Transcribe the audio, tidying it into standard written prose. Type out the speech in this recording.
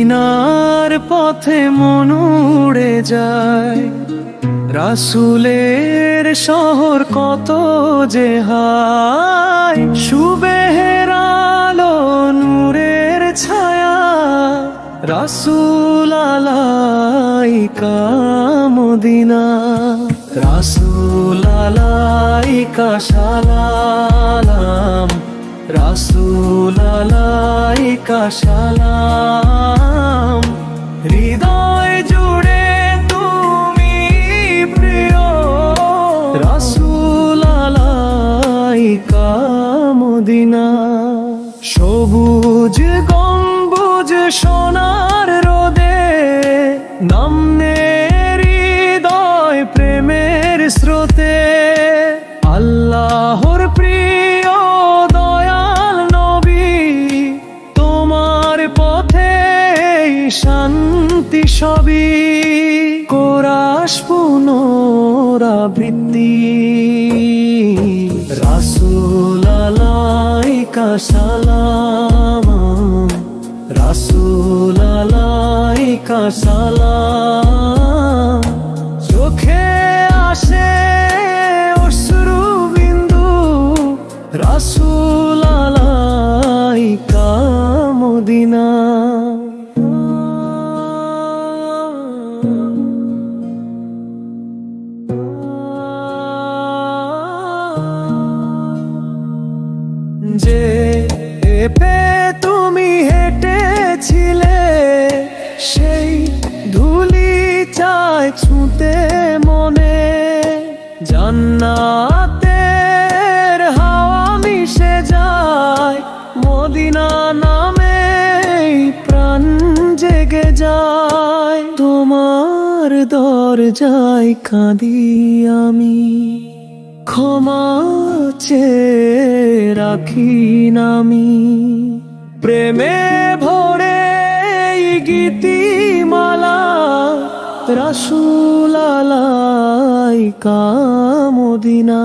মদিনার পথে মন উড়ে যায়, রাসূলের শহর কত যে হায়। সুবেহের আলো নূরের ছায়া, রাসূল আলাইকা মদিনা। রাসূল আলাইকা সালাম, রাসূল আলাইকা সালাম। হৃদয় জুড়ে তুমি প্রিয়, রাসূল আলাইকা মদিনা। সবুজ গম্বুজ সোনার রোদে, নামনে হৃদয় প্রেমের স্রোতে। আল্লাহর প্রিয় দয়াল নবী, তোমার পথে শান্তি সবই। কোরাস পুনরাবৃত্তি, রাসূল আলাইকা সালাম, রাসূল আলাইকা সালাম। চোখে আসে অশ্রু বিন্দু, রাসূল আলাইকা মদিনা। যে পে তুমি হেঁটেছিলে, সেই ধুলি চায় ছুঁতে মনে। জান্নাতের হাওয়া মিশে যায়, মদিনা নামে প্রাণ জেগে যায়। তোমার দরজায় কাঁদি আমি, ক্ষমা চেয়ে রাখি নামি। প্রেমে ভরে গীতিমালা, রাসূল আলাইকা মদিনা।